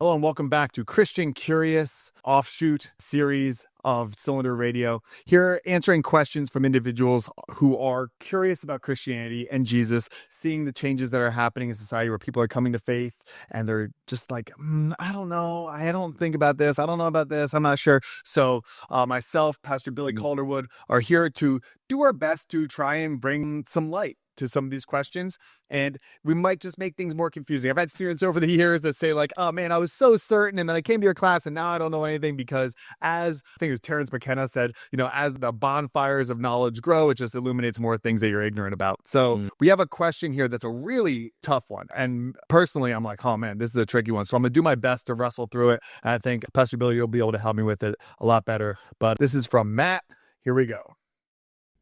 Hello and welcome back to Christian Curious offshoot series of Cylinder Radio. Here answering questions from individuals who are curious about Christianity and Jesus, seeing the changes that are happening in society where people are coming to faith and they're just like, I don't know. I don't think about this. I don't know about this. I'm not sure. So myself, Pastor Billy Calderwood, are here to do our best to try and bring some light to some of these questions, and we might just make things more confusing. I've had students over the years that say like, oh man, I was so certain, and then I came to your class and now I don't know anything, because as I think it was Terrence McKenna said, as the bonfires of knowledge grow, it just illuminates more things that you're ignorant about. So we have a question here that's a really tough one, and personally I'm like, oh man, this is a tricky one, so I'm gonna do my best to wrestle through it, and I think Pastor Billy, you'll be able to help me with it a lot better. But this is from Matt. Here we go.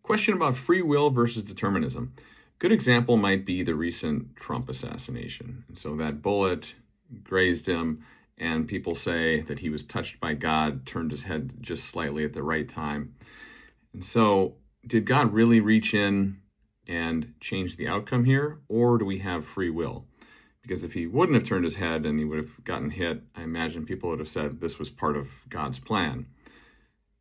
Question about free will versus determinism. Good example might be the recent Trump assassination. So that bullet grazed him, and people say that he was touched by God, turned his head just slightly at the right time. And so did God really reach in and change the outcome here, or do we have free will? Because if he wouldn't have turned his head and he would have gotten hit, I imagine people would have said this was part of God's plan.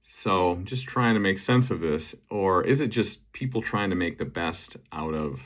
So I'm just trying to make sense of this, or is it just people trying to make the best out of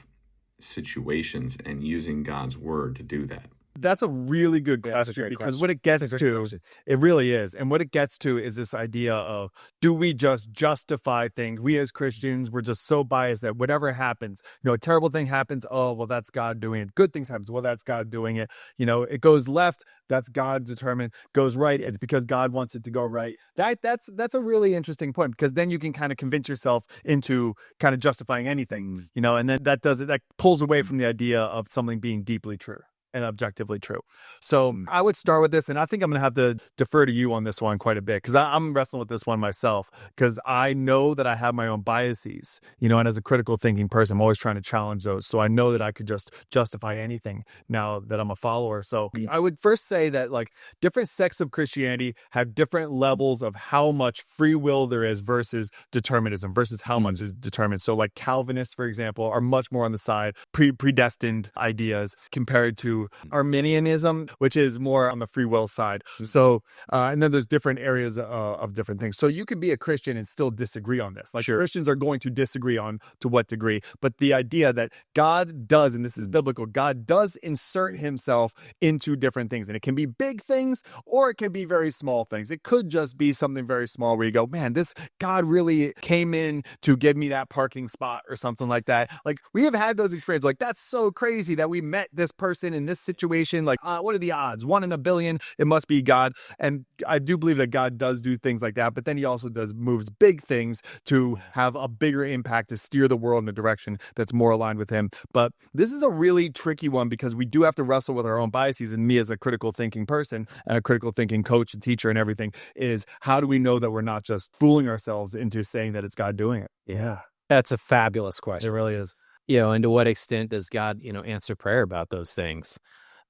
situations and using God's word to do that? That's a really good question, because what it gets to, it really is. And what it gets to is this idea of, do we just justify things? We as Christians, we're just so biased that whatever happens, a terrible thing happens, oh, well, that's God doing it. Good things happen, well, that's God doing it. It goes left, that's God determined. Goes right, it's because God wants it to go right. That's a really interesting point, because then you can kind of convince yourself into kind of justifying anything, and then that pulls away from the idea of something being deeply true and objectively true. So I would start with this, and I think I'm going to have to defer to you on this one quite a bit, because I'm wrestling with this one myself, because I know that I have my own biases, and as a critical thinking person, I'm always trying to challenge those. So I know that I could just justify anything now that I'm a follower. So I would first say that like different sects of Christianity have different levels of how much free will there is versus determinism, versus how much is determined. So like Calvinists, for example, are much more on the side predestined ideas compared to Arminianism, which is more on the free will side. So, and then there's different areas of different things. So you could be a Christian and still disagree on this. Like Christians are going to disagree on to what degree, but the idea that God does, and this is biblical, God does insert himself into different things, and it can be big things or it can be very small things. It could just be something very small where you go, man, this God really came in to give me that parking spot or something like that. Like we have had those experiences. Like that's so crazy that we met this person in this situation. Like what are the odds? 1 in a billion. It must be God. And I do believe that God does do things like that, but then he also moves big things to have a bigger impact, to steer the world in a direction that's more aligned with him. But this is a really tricky one, because we do have to wrestle with our own biases. And me as a critical thinking person and a critical thinking coach and teacher and everything, is how do we know that we're not just fooling ourselves into saying that it's God doing it? Yeah, that's a fabulous question. It really is. And to what extent does God, answer prayer about those things?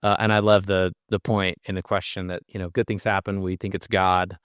And I love the point in the question that, good things happen. We think it's God.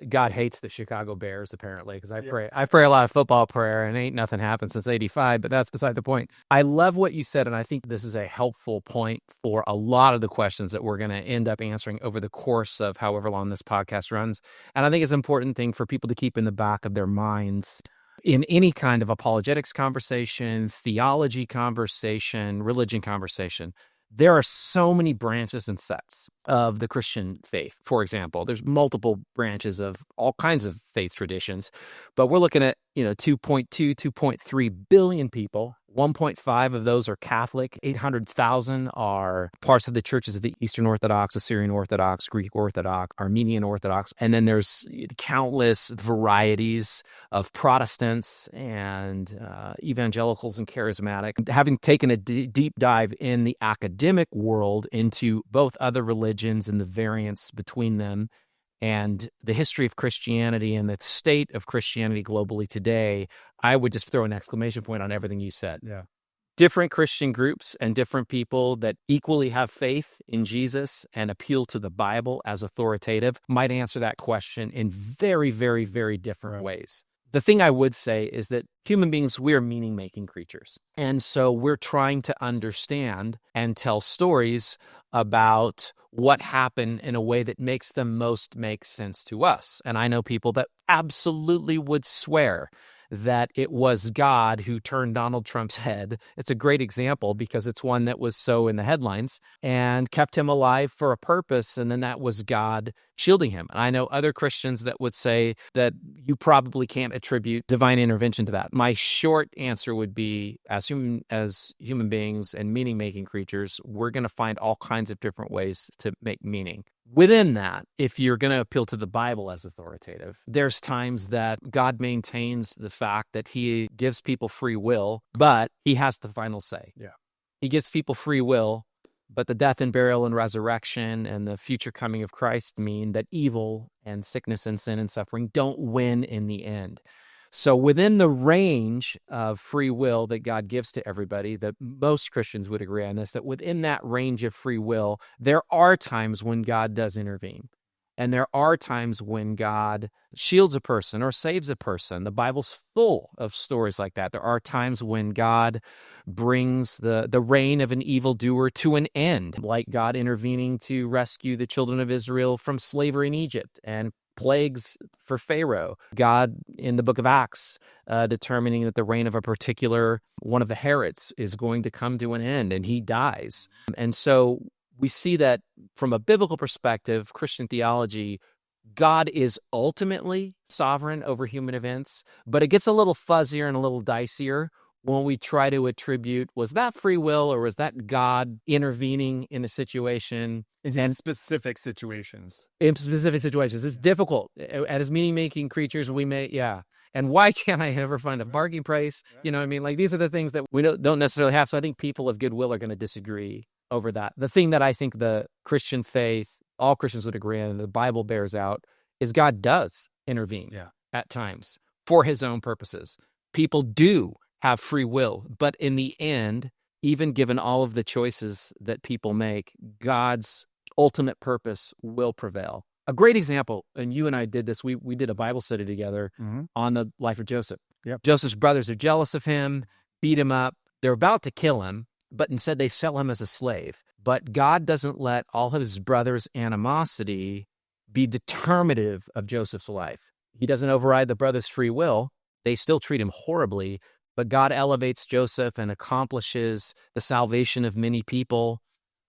God hates the Chicago Bears, apparently, because I pray a lot of football prayer, and ain't nothing happened since '85, but that's beside the point. I love what you said, and I think this is a helpful point for a lot of the questions that we're going to end up answering over the course of however long this podcast runs. And I think it's an important thing for people to keep in the back of their minds in any kind of apologetics conversation, theology conversation, religion conversation. There are so many branches and sets of the Christian faith. For example, there's multiple branches of all kinds of faith traditions, but we're looking at, 2.2, 2.3 billion people. 1.5 of those are Catholic. 800,000 are parts of the churches of the Eastern Orthodox, Assyrian Orthodox, Greek Orthodox, Armenian Orthodox. And then there's countless varieties of Protestants and evangelicals and charismatic. Having taken a deep dive in the academic world into both other religions and the variance between them, and the history of Christianity and the state of Christianity globally today, I would just throw an exclamation point on everything you said. Yeah. Different Christian groups and different people that equally have faith in Jesus and appeal to the Bible as authoritative might answer that question in very, very, very different ways. The thing I would say is that human beings, we're meaning-making creatures. And so we're trying to understand and tell stories about what happened in a way that makes them most make sense to us. And I know people that absolutely would swear that it was God who turned Donald Trump's head. It's a great example because it's one that was so in the headlines and kept him alive for a purpose, and then that was God shielding him. And I know other Christians that would say that you probably can't attribute divine intervention to that. My short answer would be, as human beings and meaning-making creatures, we're going to find all kinds of different ways to make meaning. Within that, if you're going to appeal to the Bible as authoritative, there's times that God maintains the fact that he gives people free will, but he has the final say. Yeah. He gives people free will, but the death and burial and resurrection and the future coming of Christ mean that evil and sickness and sin and suffering don't win in the end. So within the range of free will that God gives to everybody, that most Christians would agree on this, that within that range of free will, there are times when God does intervene. And there are times when God shields a person or saves a person. The Bible's full of stories like that. There are times when God brings the reign of an evildoer to an end, like God intervening to rescue the children of Israel from slavery in Egypt and plagues for Pharaoh. God, in the book of Acts, determining that the reign of a particular one of the Herods is going to come to an end, and he dies. And so we see that from a biblical perspective, Christian theology, God is ultimately sovereign over human events, but it gets a little fuzzier and a little dicier when we try to attribute, was that free will or was that God intervening in a situation? In specific situations. In specific situations. It's difficult. As meaning-making creatures, we may, And why can't I ever find a bargain price? You know what I mean? Like, these are the things that we don't necessarily have. So I think people of goodwill are going to disagree over that. The thing that I think the Christian faith, all Christians would agree on, and the Bible bears out, is God does intervene at times for his own purposes. People do have free will, but in the end, even given all of the choices that people make, God's ultimate purpose will prevail. A great example, and you and I did this, we did a Bible study together on the life of Joseph. Yep. Joseph's brothers are jealous of him, beat him up. They're about to kill him, but instead they sell him as a slave. But God doesn't let all of his brothers' animosity be determinative of Joseph's life. He doesn't override the brothers' free will. They still treat him horribly, but God elevates Joseph and accomplishes the salvation of many people,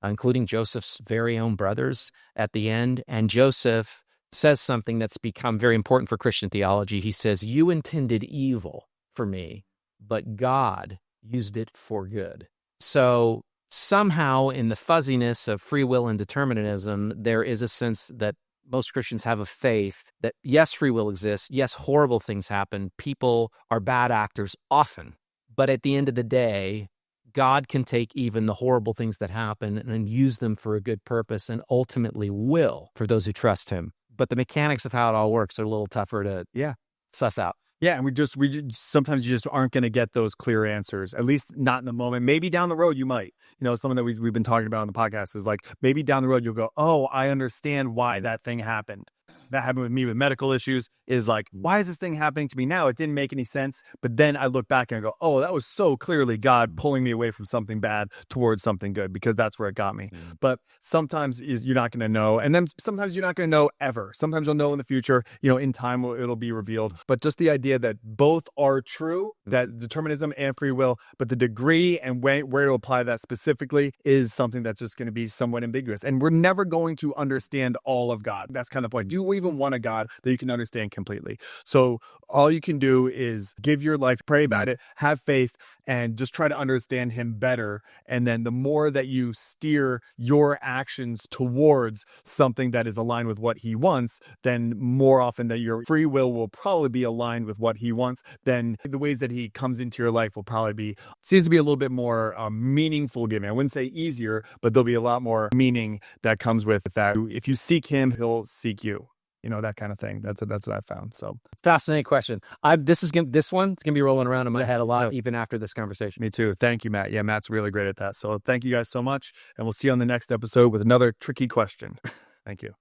including Joseph's very own brothers at the end. And Joseph says something that's become very important for Christian theology. He says, "You intended evil for me, but God used it for good." So somehow in the fuzziness of free will and determinism, there is a sense that most Christians have a faith that, yes, free will exists. Yes, horrible things happen. People are bad actors often. But at the end of the day, God can take even the horrible things that happen and use them for a good purpose, and ultimately will for those who trust him. But the mechanics of how it all works are a little tougher to suss out. Yeah, and we just sometimes you just aren't going to get those clear answers, at least not in the moment. Maybe down the road you might. Something that we've been talking about on the podcast is like, maybe down the road you'll go, oh, I understand why that thing happened. That happened with me with medical issues, is like, why is this thing happening to me now? It didn't make any sense. But then I look back and I go, oh, that was so clearly God pulling me away from something bad towards something good, because that's where it got me. But sometimes you're not going to know. And then sometimes you're not going to know ever. Sometimes you'll know in the future, in time it'll be revealed. But just the idea that both are true, that determinism and free will, but the degree and where to apply that specifically is something that's just going to be somewhat ambiguous. And we're never going to understand all of God. That's kind of the point. Do we even want a God that you can understand completely? So all you can do is give your life, pray about it, have faith, and just try to understand him better. And then the more that you steer your actions towards something that is aligned with what he wants, then more often that your free will probably be aligned with what he wants. Then the ways that he comes into your life will probably seems to be a little bit more meaningful giving. I wouldn't say easier, but there'll be a lot more meaning that comes with that. If you seek him, he'll seek you. That kind of thing. That's what I found. So fascinating question. This one's gonna be rolling around in my head a lot, even after this conversation. Me too. Thank you, Matt. Yeah, Matt's really great at that. So thank you guys so much, and we'll see you on the next episode with another tricky question. Thank you.